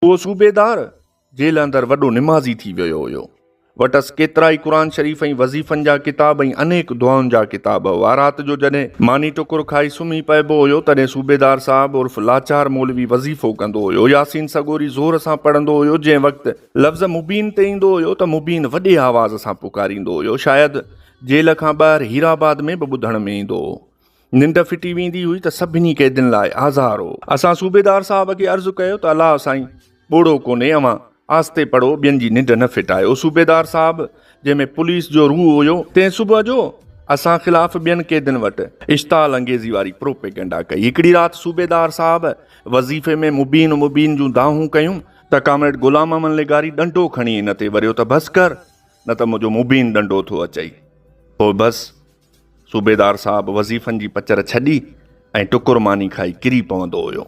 उहो सूबेदार जेल अंदरि वॾो नमाज़ी थी वियो हुयो। वटसि ڪيترائي क़ुरान शरीफ ऐं वظيفن जा क़िताब ऐं انيڪ दुआउनि जा क़िताब हुआ। राति जो जॾहिं ماني टुकुर खाई सुम्ही पئबो हुयो तॾहिं सूबेदार साहब उर्फ़ لاچار मौलवी वظيفو कंदो हुयो। यासीन सॻوري ज़ोर सां पढ़ंदो हुयो। जंहिं वक़्तु लफ़्ज़ मुबीन ते ईंदो हुयो त मुबीन वॾे आवाज़ सां पुकारींदो हुयो। शायद जेल खां ॿाहिरि हीराबाद में बि ॿुधण में ईंदो हो। निंड फिटी वेंदी हुई त सभिनी कैदियुनि लाइ आज़ार हो। असां सूबेदार साहब खे अर्ज़ु कयो त अलाह साईं ॿोड़ो कोन्हे, अवां आस्ते पढ़ो, ॿियनि जी निंड न फिटायो। सूबेदार साहब जंहिंमें पुलिस जो रूह हुयो तंहिं सुबुह जो असां ख़िलाफ़ ॿियनि कैदियुनि वटि इश्ताल अंगेज़ी वारी प्रोपेगेंडा कई। हिकिड़ी राति सूबेदार साहब वज़ीफ़े में मुबीन जूं दाहूं कयूं त कामरेड गुलाम अमन लेगारी डंडो खणी हिन ते वरियो त बसि कर, न त मुंहिंजो मुबीन डंडो थो अचई। पोइ बसि सूबेदार साहब वज़ीफ़नि जी पचर छॾी ऐं टुकुर मानी खाई किरी पवंदो हुयो।